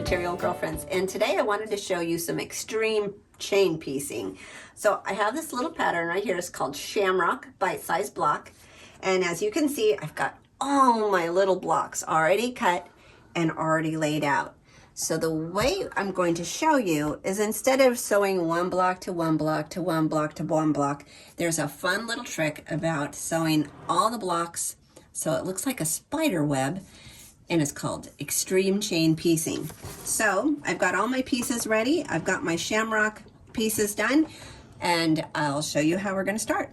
Material Girlfriends, and today I wanted to show you some extreme chain piecing. So I have this little pattern right here. It's called Shamrock bite-sized block, and as you can see, I've got all my little blocks already cut and already laid out. So the way I'm going to show you is, instead of sewing one block to one block to one block to one block, there's a fun little trick about sewing all the blocks so it looks like a spider web, and it's called extreme chain piecing. So I've got all my pieces ready. I've got my shamrock pieces done, and I'll show you how we're going to start.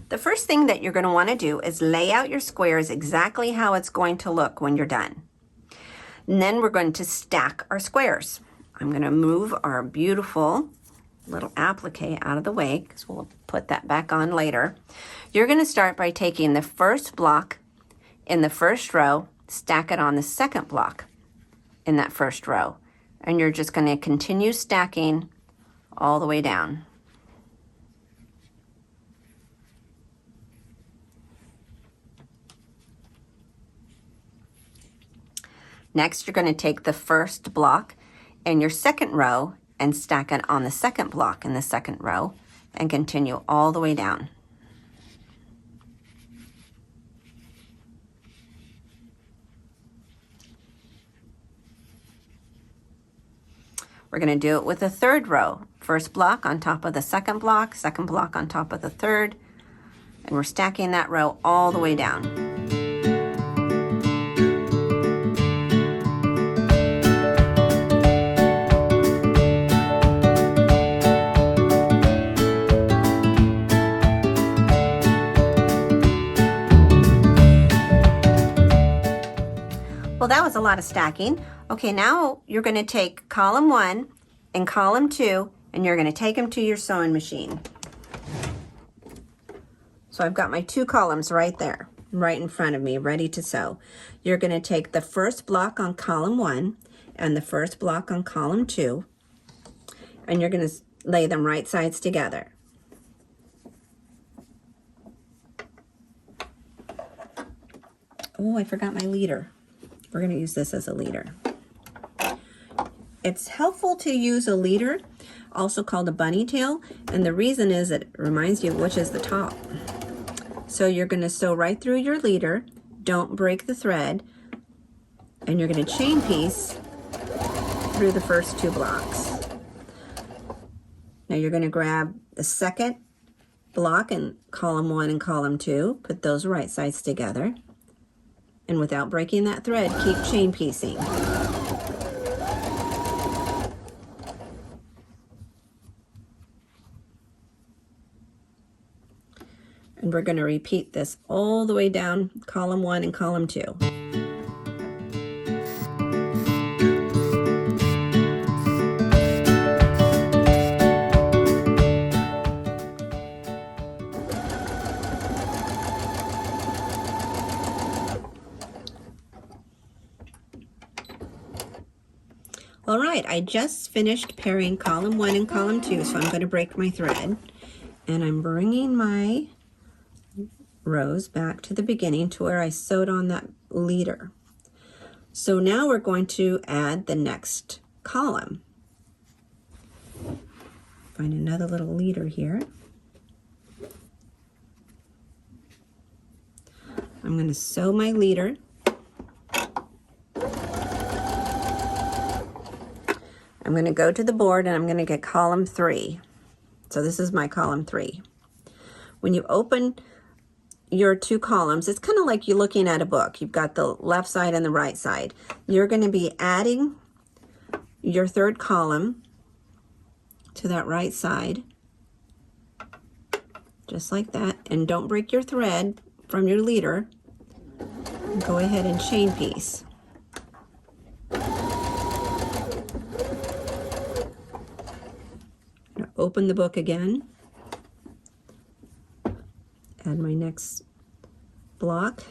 The first thing that you're going to want to do is lay out your squares exactly how it's going to look when you're done. And then we're going to stack our squares. I'm going to move our beautiful little applique out of the way because we'll put that back on later. You're going to start by taking the first block in the first row, stack it on the second block in that first row, and you're just going to continue stacking all the way down. Next, you're going to take the first block in your second row and stack it on the second block in the second row and continue all the way down. We're going to do it with the third row. First block on top of the second block on top of the third, and we're stacking that row all the way down. Well, that was a lot of stacking. Okay, now you're going to take column 1 and column 2, and you're going to take them to your sewing machine. So I've got my 2 columns right there, right in front of me, ready to sew. You're going to take the first block on column 1 and the first block on column 2, and you're going to lay them right sides together. Oh, I forgot my leader. We're going to use this as a leader. It's helpful to use a leader, also called a bunny tail, and the reason is it reminds you of which is the top. So you're going to sew right through your leader, don't break the thread, and you're going to chain piece through the first 2 blocks. Now you're going to grab the second block in column 1 and column 2, put those right sides together, and without breaking that thread, keep chain piecing. And we're going to repeat this all the way down column 1 and column 2. All right, I just finished pairing column 1 and column 2, so I'm going to break my thread, and I'm bringing my rows back to the beginning to where I sewed on that leader. So now we're going to add the next column. Find another little leader here. I'm going to sew my leader. I'm going to go to the board and I'm going to get column 3. So this is my column 3. When you open your 2 columns, it's kind of like you're looking at a book. You've got the left side and the right side. You're going to be adding your 3rd column to that right side, just like that. And don't break your thread from your leader. Go ahead and chain piece. Open the book again, add my next block,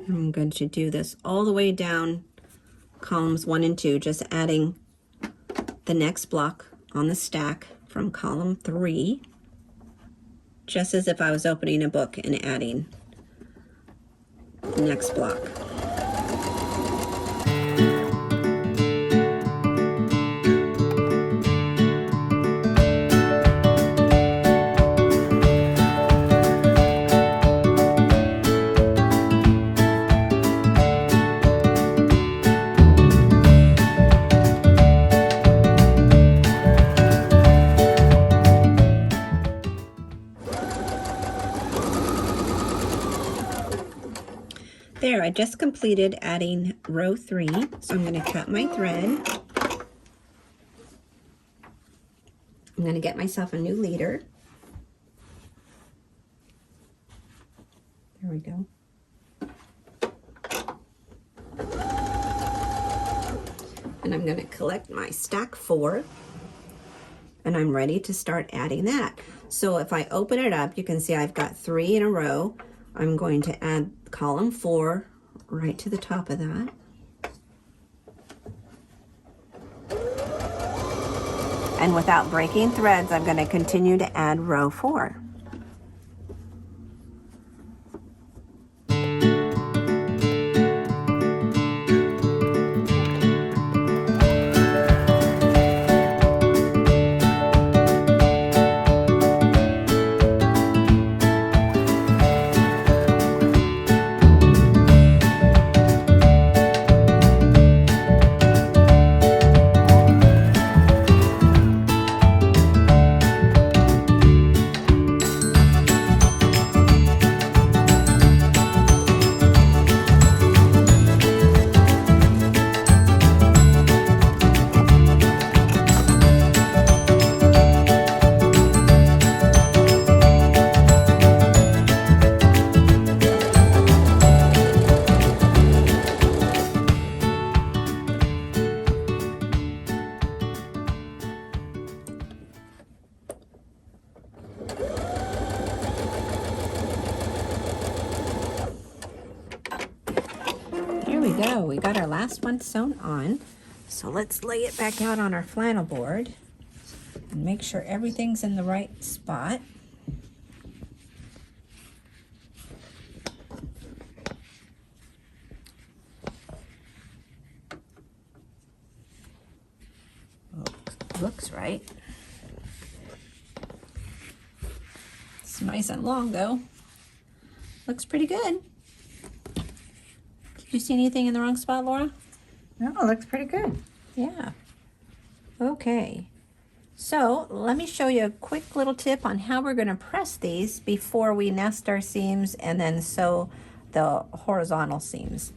I'm going to do this all the way down columns 1 and 2, just adding the next block on the stack from column 3, just as if I was opening a book and adding the next block. There, I just completed adding row 3, so I'm going to cut my thread. I'm going to get myself a new leader. There we go. And I'm going to collect my stack 4, and I'm ready to start adding that. So if I open it up, you can see I've got 3 in a row. I'm going to add column 4 right to the top of that. And without breaking threads, I'm going to continue to add row 4. There we go. We got our last one sewn on. So let's lay it back out on our flannel board and make sure everything's in the right spot. Oh, looks right. It's nice and long though. Looks pretty good. Did you see anything in the wrong spot, Laura? No, it looks pretty good. Yeah. Okay. So let me show you a quick little tip on how we're going to press these before we nest our seams and then sew the horizontal seams.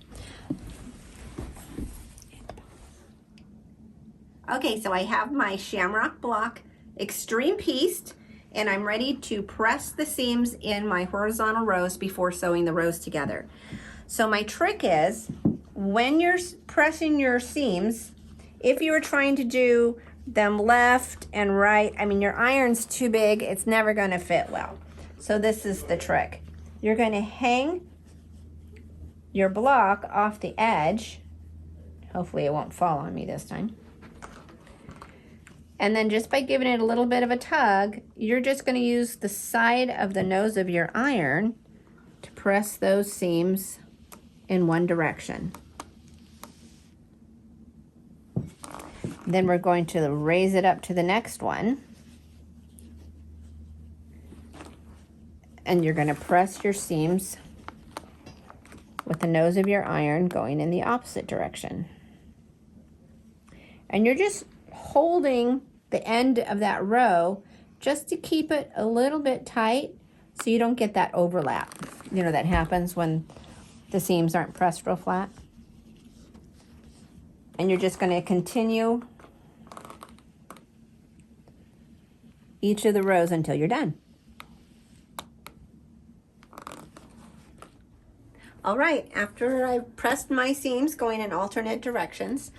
Okay, so I have my Shamrock block extreme pieced, and I'm ready to press the seams in my horizontal rows before sewing the rows together. So my trick is, when you're pressing your seams, if you were trying to do them left and right, I mean, your iron's too big, it's never going to fit well. So this is the trick. You're going to hang your block off the edge. Hopefully it won't fall on me this time. And then just by giving it a little bit of a tug, you're just going to use the side of the nose of your iron to press those seams in one direction. Then we're going to raise it up to the next one. And you're going to press your seams with the nose of your iron going in the opposite direction. And you're just holding the end of that row just to keep it a little bit tight so you don't get that overlap, you know, that happens when the seams aren't pressed real flat. And you're just going to continue each of the rows until you're done. All right, after I've pressed my seams going in alternate directions,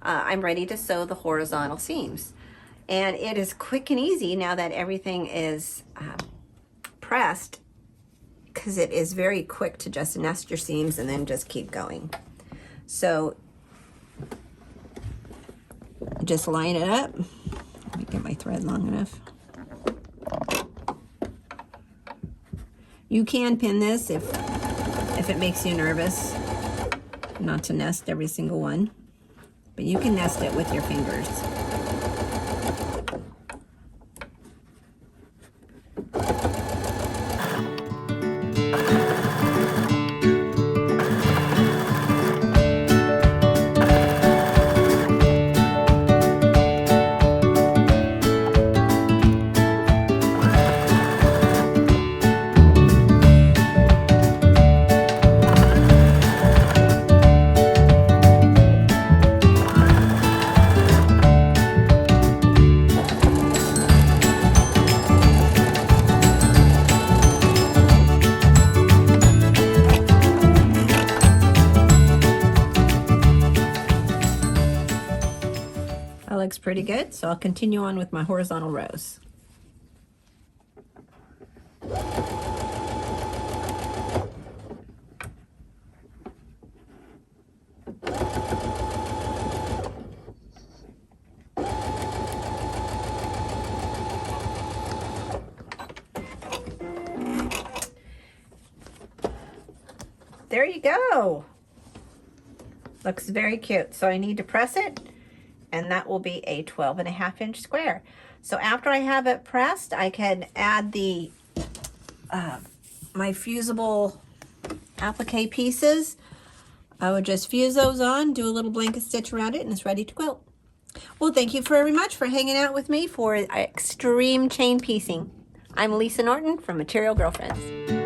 I'm ready to sew the horizontal seams. And it is quick and easy now that everything is pressed, because it is very quick to just nest your seams and then just keep going. So just line it up. Let me get my thread long enough. You can pin this if it makes you nervous not to nest every single one, but you can nest it with your fingers. That looks pretty good, so I'll continue on with my horizontal rows. There you go. Looks very cute. So I need to press it, and that will be a 12.5-inch square. So after I have it pressed, I can add the my fusible applique pieces. I would just fuse those on, do a little blanket stitch around it, and it's ready to quilt. Well, thank you very much for hanging out with me for extreme chain piecing. I'm Lisa Norton from Material Girlfriends.